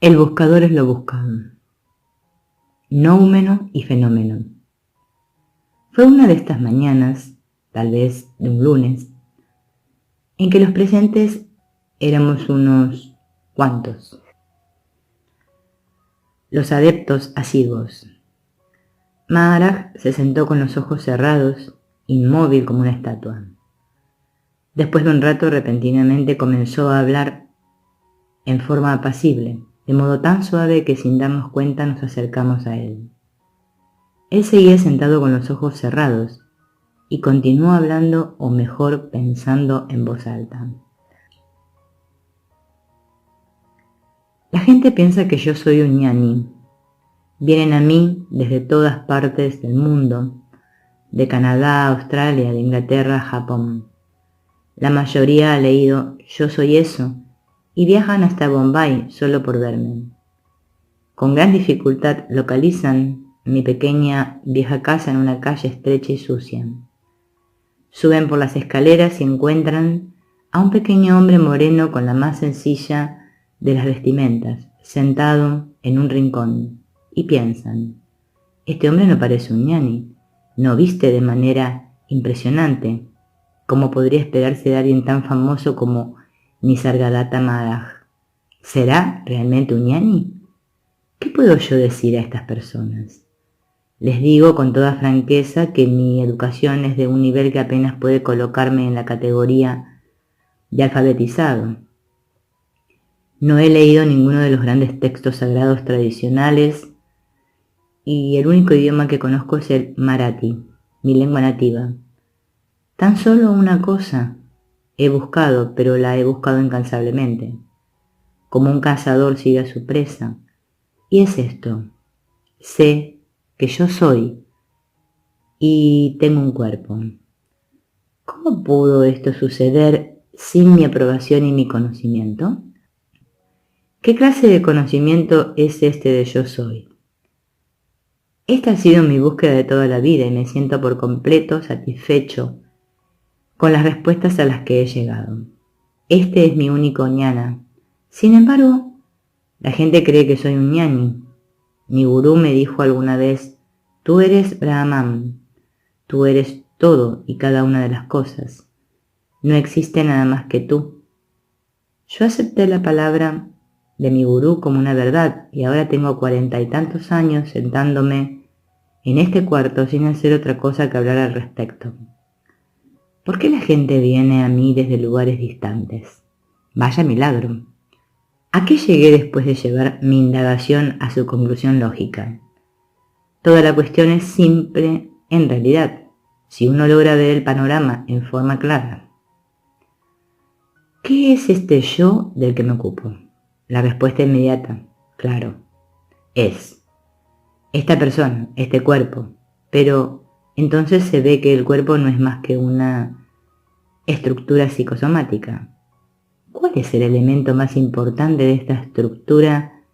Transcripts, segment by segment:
El buscador es lo buscado. Noumeno y fenómeno. Fue una de estas mañanas, tal vez de un lunes, en que los presentes éramos unos cuantos. Los adeptos asiduos. Maharaj se sentó con los ojos cerrados, inmóvil como una estatua. Después de un rato, repentinamente comenzó a hablar en forma apacible, de modo tan suave que sin darnos cuenta nos acercamos a él. Él seguía sentado con los ojos cerrados y continuó hablando, o mejor, pensando en voz alta. La gente piensa que yo soy un ñani. Vienen a mí desde todas partes del mundo, de Canadá, Australia, de Inglaterra, Japón. La mayoría ha leído Yo soy eso y viajan hasta Bombay solo por verme. Con gran dificultad localizan mi pequeña vieja casa en una calle estrecha y sucia. Suben por las escaleras y encuentran a un pequeño hombre moreno con la más sencilla de las vestimentas, sentado en un rincón, y piensan, este hombre no parece un ñani, no viste de manera impresionante, como podría esperarse de alguien tan famoso como Nisargadatta Maharaj. ¿Será realmente un ñani? ¿Qué puedo yo decir a estas personas? Les digo con toda franqueza que mi educación es de un nivel que apenas puede colocarme en la categoría de alfabetizado. No he leído ninguno de los grandes textos sagrados tradicionales y el único idioma que conozco es el marathi, mi lengua nativa. Tan solo una cosa he buscado, pero la he buscado incansablemente, como un cazador sigue a su presa, y es esto: sé que yo soy y tengo un cuerpo. ¿Cómo pudo esto suceder sin mi aprobación y mi conocimiento? ¿Qué clase de conocimiento es este de yo soy? Esta ha sido mi búsqueda de toda la vida y me siento por completo satisfecho con las respuestas a las que he llegado. Este es mi único ñana. Sin embargo, la gente cree que soy un ñani. Mi gurú me dijo alguna vez, tú eres Brahman, tú eres todo y cada una de las cosas. No existe nada más que tú. Yo acepté la palabra de mi gurú como una verdad y ahora tengo 40 y tantos años sentándome en este cuarto sin hacer otra cosa que hablar al respecto. ¿Por qué la gente viene a mí desde lugares distantes? Vaya milagro. ¿A qué llegué después de llevar mi indagación a su conclusión lógica? Toda la cuestión es simple en realidad, si uno logra ver el panorama en forma clara. ¿Qué es este yo del que me ocupo? La respuesta inmediata, claro, es esta persona, este cuerpo, pero entonces se ve que el cuerpo no es más que una estructura psicosomática. ¿Cuál es el elemento más importante de esta estructura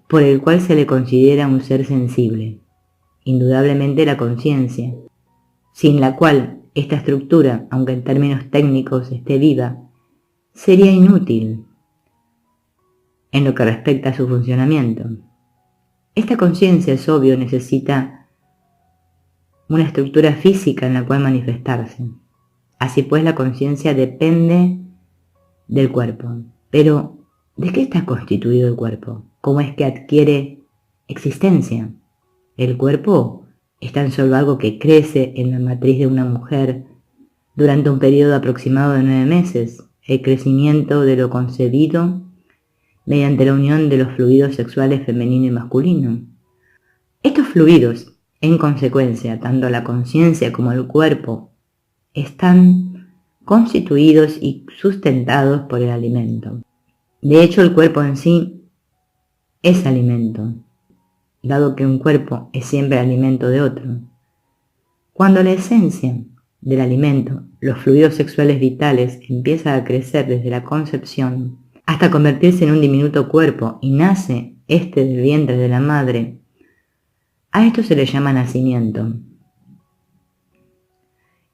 por el cual se le considera un ser sensible? Indudablemente la conciencia, sin la cual esta estructura, aunque en términos técnicos esté viva, sería inútil en lo que respecta a su funcionamiento. Esta conciencia, es obvio, necesita una estructura física en la cual manifestarse. Así pues, la conciencia depende del cuerpo. Pero, ¿de qué está constituido el cuerpo? ¿Cómo es que adquiere existencia? El cuerpo es tan solo algo que crece en la matriz de una mujer durante un periodo aproximado de 9 meses, el crecimiento de lo concebido mediante la unión de los fluidos sexuales femenino y masculino. Estos fluidos, en consecuencia, tanto la conciencia como el cuerpo, están constituidos y sustentados por el alimento. De hecho, el cuerpo en sí es alimento, dado que un cuerpo es siempre alimento de otro. Cuando la esencia del alimento, los fluidos sexuales vitales, empieza a crecer desde la concepción hasta convertirse en un diminuto cuerpo y nace este del vientre de la madre, a esto se le llama nacimiento.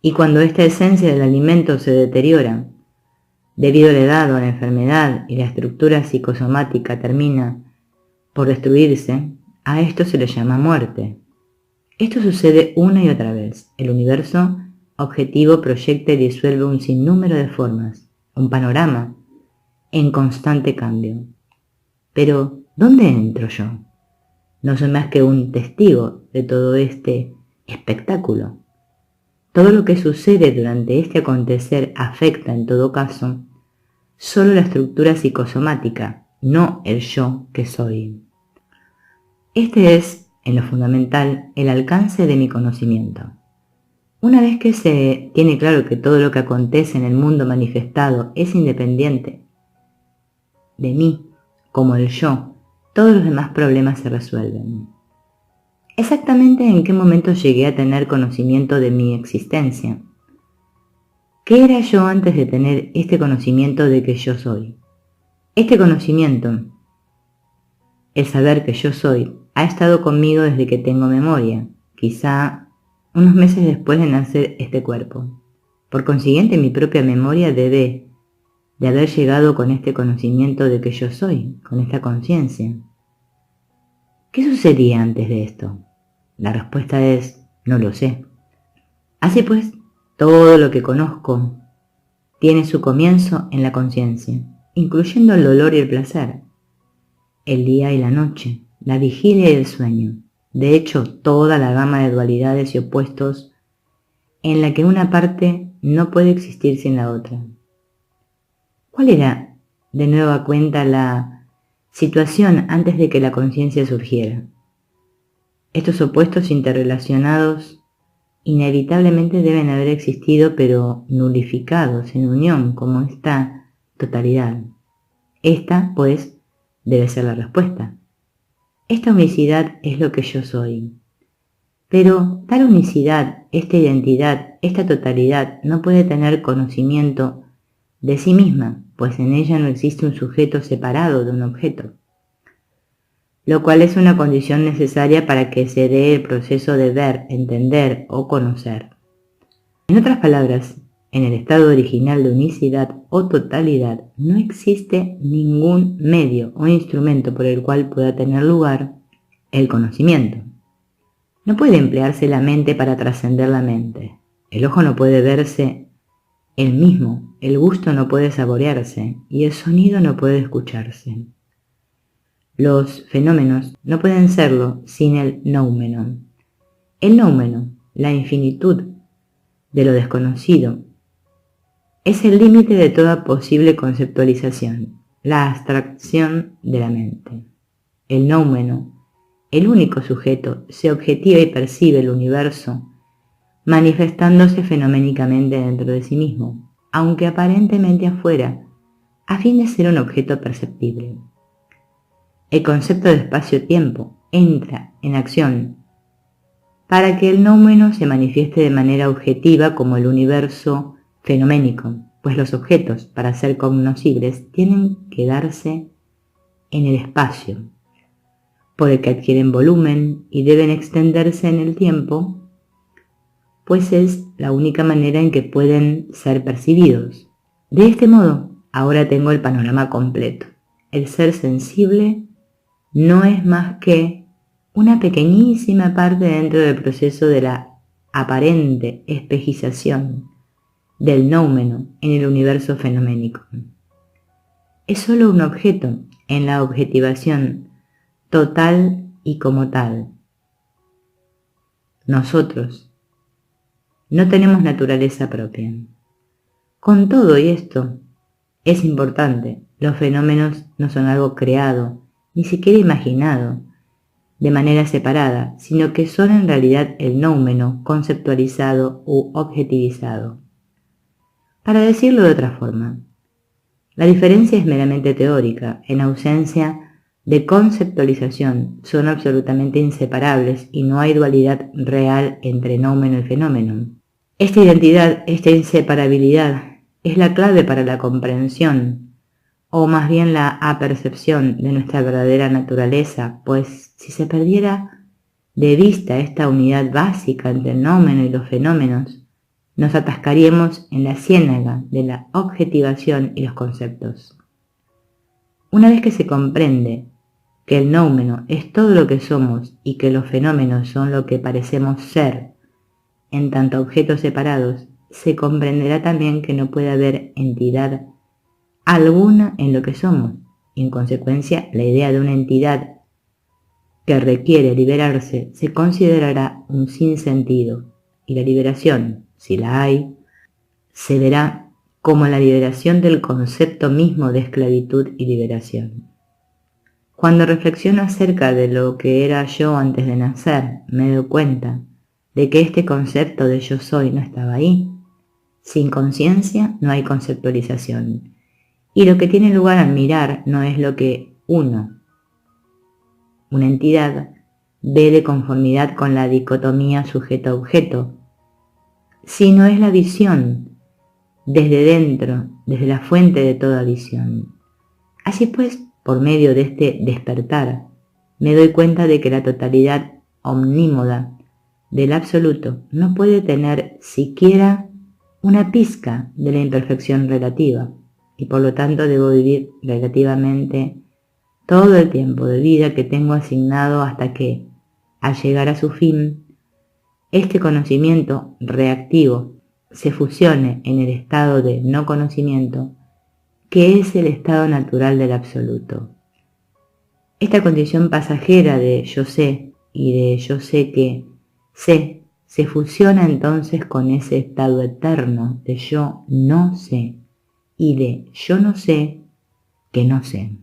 Y cuando esta esencia del alimento se deteriora, debido a la edad o a la enfermedad y la estructura psicosomática termina por destruirse, a esto se le llama muerte. Esto sucede una y otra vez. El universo objetivo proyecta y disuelve un sinnúmero de formas, un panorama en constante cambio. Pero, ¿dónde entro yo? No soy más que un testigo de todo este espectáculo. Todo lo que sucede durante este acontecer afecta, en todo caso, solo la estructura psicosomática, no el yo que soy. Este es, en lo fundamental, el alcance de mi conocimiento. Una vez que se tiene claro que todo lo que acontece en el mundo manifestado es independiente de mí, como el yo, todos los demás problemas se resuelven. Exactamente en qué momento llegué a tener conocimiento de mi existencia. ¿Qué era yo antes de tener este conocimiento de que yo soy? Este conocimiento, el saber que yo soy, ha estado conmigo desde que tengo memoria, quizá unos meses después de nacer este cuerpo. Por consiguiente, mi propia memoria debe de haber llegado con este conocimiento de que yo soy, con esta conciencia. ¿Qué sucedía antes de esto? La respuesta es, no lo sé. Así pues, todo lo que conozco tiene su comienzo en la conciencia, incluyendo el dolor y el placer, el día y la noche, la vigilia y el sueño. De hecho, toda la gama de dualidades y opuestos en la que una parte no puede existir sin la otra. ¿Cuál era, de nueva cuenta, la situación antes de que la conciencia surgiera? Estos opuestos interrelacionados inevitablemente deben haber existido, pero nulificados en unión como esta totalidad. Esta, pues, debe ser la respuesta. Esta unicidad es lo que yo soy. Pero tal unicidad, esta identidad, esta totalidad no puede tener conocimiento de sí misma, pues en ella no existe un sujeto separado de un objeto, lo cual es una condición necesaria para que se dé el proceso de ver, entender o conocer. En otras palabras, en el estado original de unicidad o totalidad no existe ningún medio o instrumento por el cual pueda tener lugar el conocimiento. No puede emplearse la mente para trascender la mente. El ojo no puede verse él mismo, el gusto no puede saborearse y el sonido no puede escucharse. Los fenómenos no pueden serlo sin el noumeno. El noumeno, la infinitud de lo desconocido, es el límite de toda posible conceptualización, la abstracción de la mente. El noumeno, el único sujeto, se objetiva y percibe el universo manifestándose fenoménicamente dentro de sí mismo, aunque aparentemente afuera, a fin de ser un objeto perceptible. El concepto de espacio-tiempo entra en acción para que el noumeno se manifieste de manera objetiva como el universo fenoménico, pues los objetos, para ser cognoscibles, tienen que darse en el espacio, por el que adquieren volumen y deben extenderse en el tiempo, pues es la única manera en que pueden ser percibidos. De este modo, ahora tengo el panorama completo. El ser sensible no es más que una pequeñísima parte dentro del proceso de la aparente espejización del noumeno en el universo fenoménico. Es solo un objeto en la objetivación total y como tal. Nosotros no tenemos naturaleza propia. Con todo y esto, es importante, los fenómenos no son algo creado, ni siquiera imaginado, de manera separada, sino que son en realidad el noumeno conceptualizado u objetivizado. Para decirlo de otra forma, la diferencia es meramente teórica, en ausencia de conceptualización, son absolutamente inseparables y no hay dualidad real entre noumeno y fenómeno. Esta identidad, esta inseparabilidad, es la clave para la comprensión, o más bien la apercepción de nuestra verdadera naturaleza, pues si se perdiera de vista esta unidad básica entre el noumeno y los fenómenos, nos atascaríamos en la ciénaga de la objetivación y los conceptos. Una vez que se comprende que el noumeno es todo lo que somos y que los fenómenos son lo que parecemos ser, en tanto objetos separados, se comprenderá también que no puede haber entidad alguna en lo que somos, y en consecuencia la idea de una entidad que requiere liberarse se considerará un sinsentido, y la liberación, si la hay, se verá como la liberación del concepto mismo de esclavitud y liberación. Cuando reflexiono acerca de lo que era yo antes de nacer, me doy cuenta de que este concepto de yo soy no estaba ahí. Sin conciencia no hay conceptualización, y lo que tiene lugar al mirar no es lo que una entidad, ve de conformidad con la dicotomía sujeto-objeto, sino es la visión desde dentro, desde la fuente de toda visión. Así pues, por medio de este despertar, me doy cuenta de que la totalidad omnímoda del absoluto no puede tener siquiera una pizca de la imperfección relativa, y por lo tanto debo vivir relativamente todo el tiempo de vida que tengo asignado hasta que, al llegar a su fin, este conocimiento reactivo se fusione en el estado de no conocimiento, que es el estado natural del absoluto. Esta condición pasajera de yo sé y de yo sé que sé se fusiona entonces con ese estado eterno de yo no sé y de yo no sé que no sé.